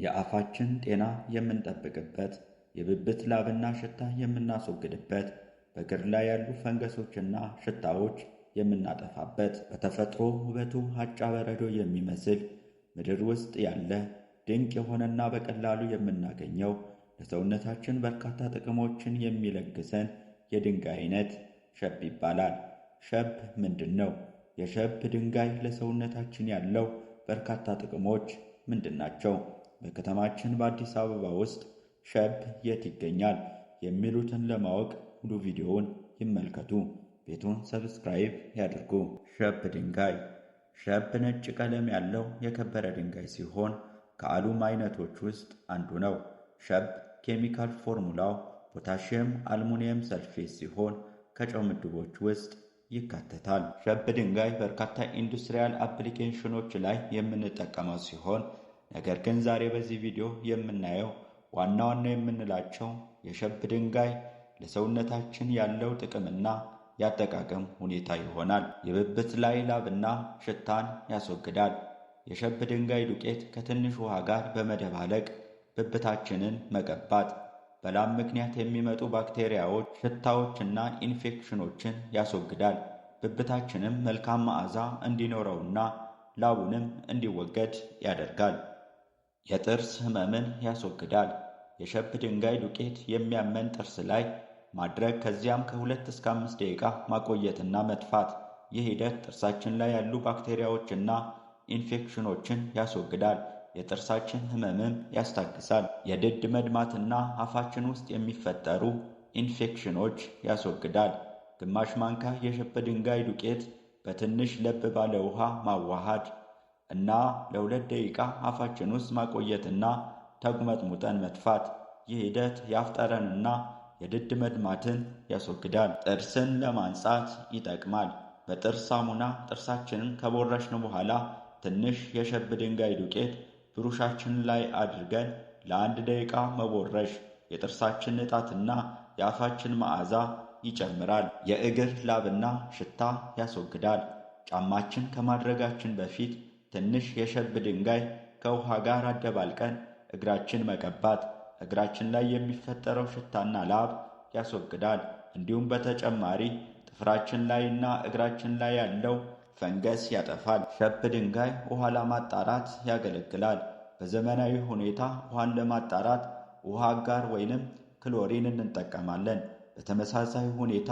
የአፋችን ጤና የምንጠብቅበት፣ የብብት ላብና ሽታ የምናስወግድበት፣ በእግር ላይ ያሉ ፈንገሶችና ሽታዎች የምናጠፋበት፣ በተፈጥሮ ውበቱ አጫ በረዶ የሚመስል ምድር ውስጥ ያለ ድንቅ የሆነና በቀላሉ የምናገኘው ለሰውነታችን በርካታ ጥቅሞችን የሚለግሰን የድንጋይ አይነት ሸብ ይባላል። ሸብ ምንድን ነው? የሸብ ድንጋይ ለሰውነታችን ያለው በርካታ ጥቅሞች ምንድን ናቸው? በከተማችን በአዲስ አበባ ውስጥ ሸብ የት ይገኛል? የሚሉትን ለማወቅ ሙሉ ቪዲዮውን ይመልከቱ። ቤቱን ሰብስክራይብ ያድርጉ። ሸብ ድንጋይ። ሸብ ነጭ ቀለም ያለው የከበረ ድንጋይ ሲሆን ከአሉም አይነቶች ውስጥ አንዱ ነው። ሸብ ኬሚካል ፎርሙላው ፖታሺየም አልሙኒየም ሰልፌት ሲሆን ከጨው ምድቦች ውስጥ ይካተታል። ሸብ ድንጋይ በርካታ ኢንዱስትሪያል አፕሊኬሽኖች ላይ የምንጠቀመው ሲሆን ነገር ግን ዛሬ በዚህ ቪዲዮ የምናየው ዋና ዋና የምንላቸው የሸብ ድንጋይ ለሰውነታችን ያለው ጥቅምና ያጠቃቀም ሁኔታ ይሆናል። የብብት ላይ ላብና ሽታን ያስወግዳል። የሸብ ድንጋይ ዱቄት ከትንሽ ውሃ ጋር በመደባለቅ ብብታችንን መቀባት በላብ ምክንያት የሚመጡ ባክቴሪያዎች፣ ሽታዎችና ኢንፌክሽኖችን ያስወግዳል። ብብታችንም መልካም መዓዛ እንዲኖረውና ላቡንም እንዲወገድ ያደርጋል። የጥርስ ህመምን ያስወግዳል። የሸብ ድንጋይ ዱቄት የሚያመን ጥርስ ላይ ማድረግ ከዚያም ከ2 እስከ 5 ደቂቃ ማቆየትና መጥፋት። ይህ ሂደት ጥርሳችን ላይ ያሉ ባክቴሪያዎችና ኢንፌክሽኖችን ያስወግዳል። የጥርሳችን ህመምም ያስታግሳል። የድድ መድማትና አፋችን ውስጥ የሚፈጠሩ ኢንፌክሽኖች ያስወግዳል። ግማሽ ማንኪያ የሸብ ድንጋይ ዱቄት በትንሽ ለብ ባለ ውሃ ማዋሃድ እና ለ2 ደቂቃ አፋችን ውስጥ ማቆየትና ተጉመጥሙጠን መጥፋት። ይህ ሂደት የአፍ ጠረንና የድድ መድማትን ያስወግዳል። ጥርስን ለማንጻት ይጠቅማል። በጥርስ ሳሙና ጥርሳችንን ከቦረሽን በኋላ ትንሽ የሸብ ድንጋይ ዱቄት ብሩሻችን ላይ አድርገን ለ1 ደቂቃ መቦረሽ የጥርሳችን ንጣትና የአፋችን መዓዛ ይጨምራል። የእግር ላብና ሽታ ያስወግዳል። ጫማችን ከማድረጋችን በፊት ትንሽ የሸብ ድንጋይ ከውሃ ጋር አደባልቀን እግራችን መቀባት እግራችን ላይ የሚፈጠረው ሽታና ላብ ያስወግዳል። እንዲሁም በተጨማሪ ጥፍራችን ላይና እግራችን ላይ ያለው ፈንገስ ያጠፋል። ሸብ ድንጋይ ውሃ ለማጣራት ያገለግላል። በዘመናዊ ሁኔታ ውሃን ለማጣራት ውሃ አጋር ወይንም ክሎሪን እንጠቀማለን። በተመሳሳይ ሁኔታ